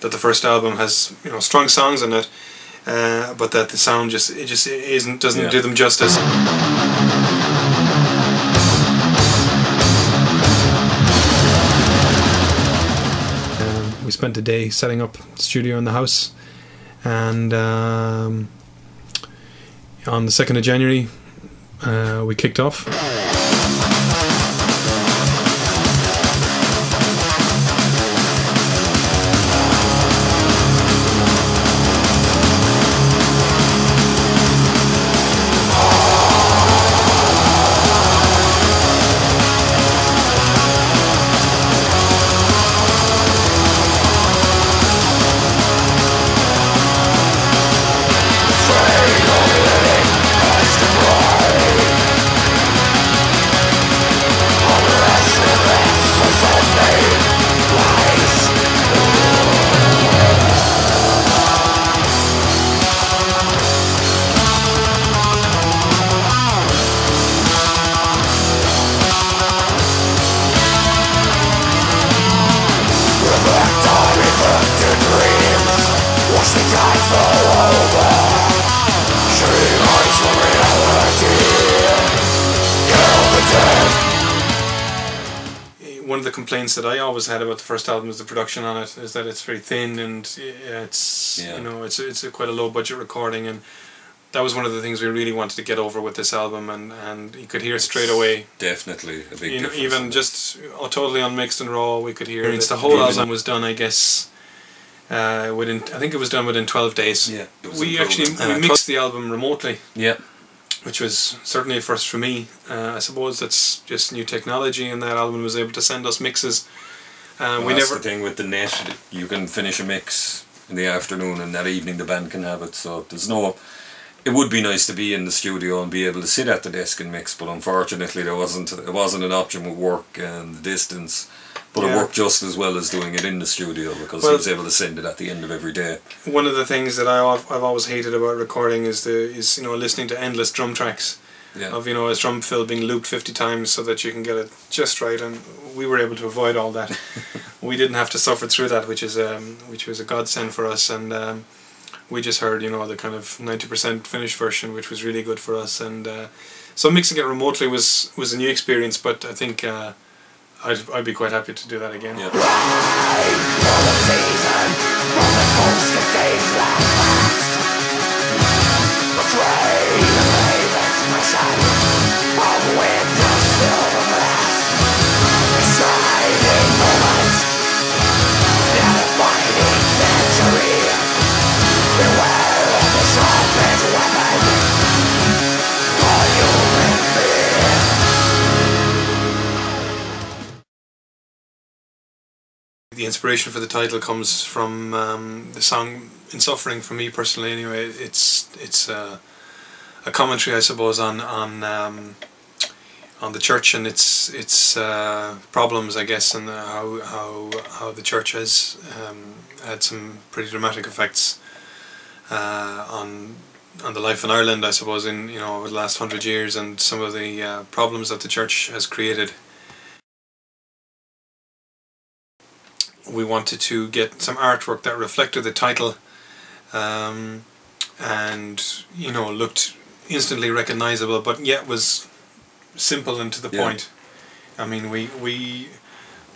that the first album has, you know, strong songs in it, but that the sound doesn't do them justice. We spent a day setting up the studio in the house, and on the 2nd of January we kicked off. One of the complaints that I always had about the first album is the production on it, is that it's very thin, and it's you know, it's quite a low budget recording, and that was one of the things we really wanted to get over with this album, and you could hear it straight away. Definitely a big difference. Even just totally unmixed and raw, we could hear it. The whole album was done, I guess, I think it was done within 12 days. Yeah, we mixed the album remotely. Yeah. Which was certainly a first for me. I suppose that's just new technology, and that album was able to send us mixes. That's the thing with the net, you can finish a mix in the afternoon and that evening the band can have it, so there's no... It would be nice to be in the studio and be able to sit at the desk and mix, but unfortunately it wasn't an option with work and the distance. But it worked just as well as doing it in the studio, because he was able to send it at the end of every day. One of the things that I've always hated about recording is you know, listening to endless drum tracks. Yeah. Of, you know, a drum fill being looped 50 times so that you can get it just right, and we were able to avoid all that. We didn't have to suffer through that, which was a godsend for us, and we just heard, you know, the kind of 90% finished version, which was really good for us, and so mixing it remotely was a new experience, but I think I'd be quite happy to do that again. Yeah. The inspiration for the title comes from the song "In Suffering." For me personally, anyway, it's a commentary, I suppose, on the church and its problems, I guess, and how the church has had some pretty dramatic effects on the life in Ireland, I suppose, in, you know, over the last 100 years, and some of the problems that the church has created. We wanted to get some artwork that reflected the title, and, you know, looked instantly recognizable, but yet was simple and to the point. I mean, we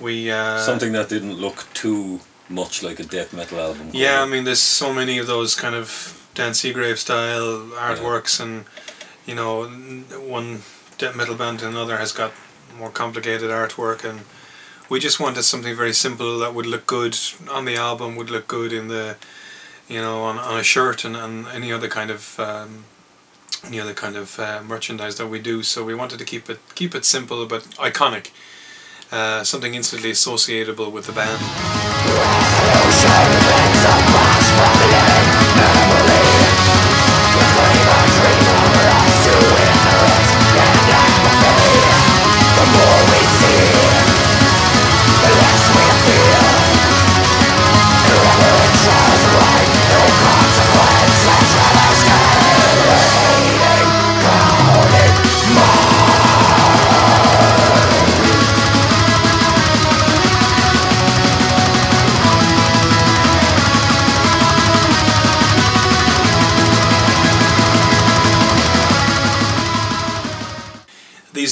something that didn't look too much like a death metal album. Yeah, I mean, there's so many of those kind of Dan Seagrave style artworks, and, you know, one death metal band to another has got more complicated artwork, and we just wanted something very simple that would look good on the album, would look good in the, you know, on a shirt, and any other kind of merchandise that we do. So we wanted to keep it simple but iconic, something instantly associatable with the band.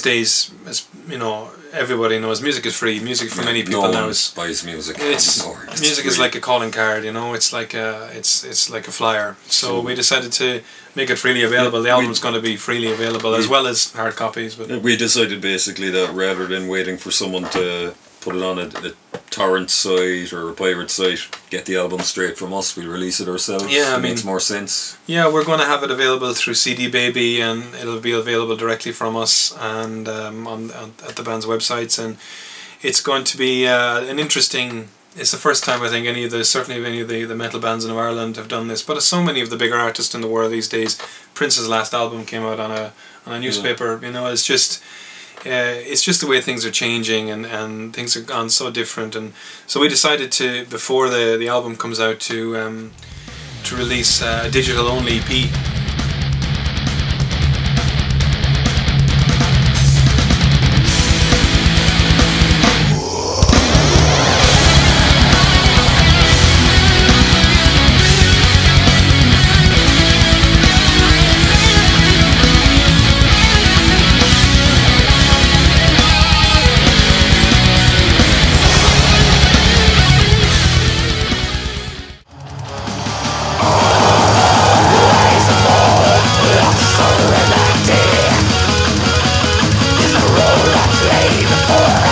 days, as you know, everybody knows music is free. Music for many people no now one is buys music. It's music free. is like a calling card, you know. It's like it's like a flyer. So we decided to make it freely available. The album's going to be freely available as well as hard copies. But we decided basically that rather than waiting for someone to put it on a torrent site or a pirate site, get the album straight from us, we'll release it ourselves. Yeah, it makes more sense. Yeah, we're going to have it available through CD Baby, and it'll be available directly from us and at the band's websites, and it's going to be an interesting. It's the first time I think certainly any of the metal bands in Ireland have done this, but so many of the bigger artists in the world these days. Prince's last album came out on a newspaper. You know, it's just the way things are changing, and things have gone so different, and so we decided to, before the album comes out, to release a digital only EP. Before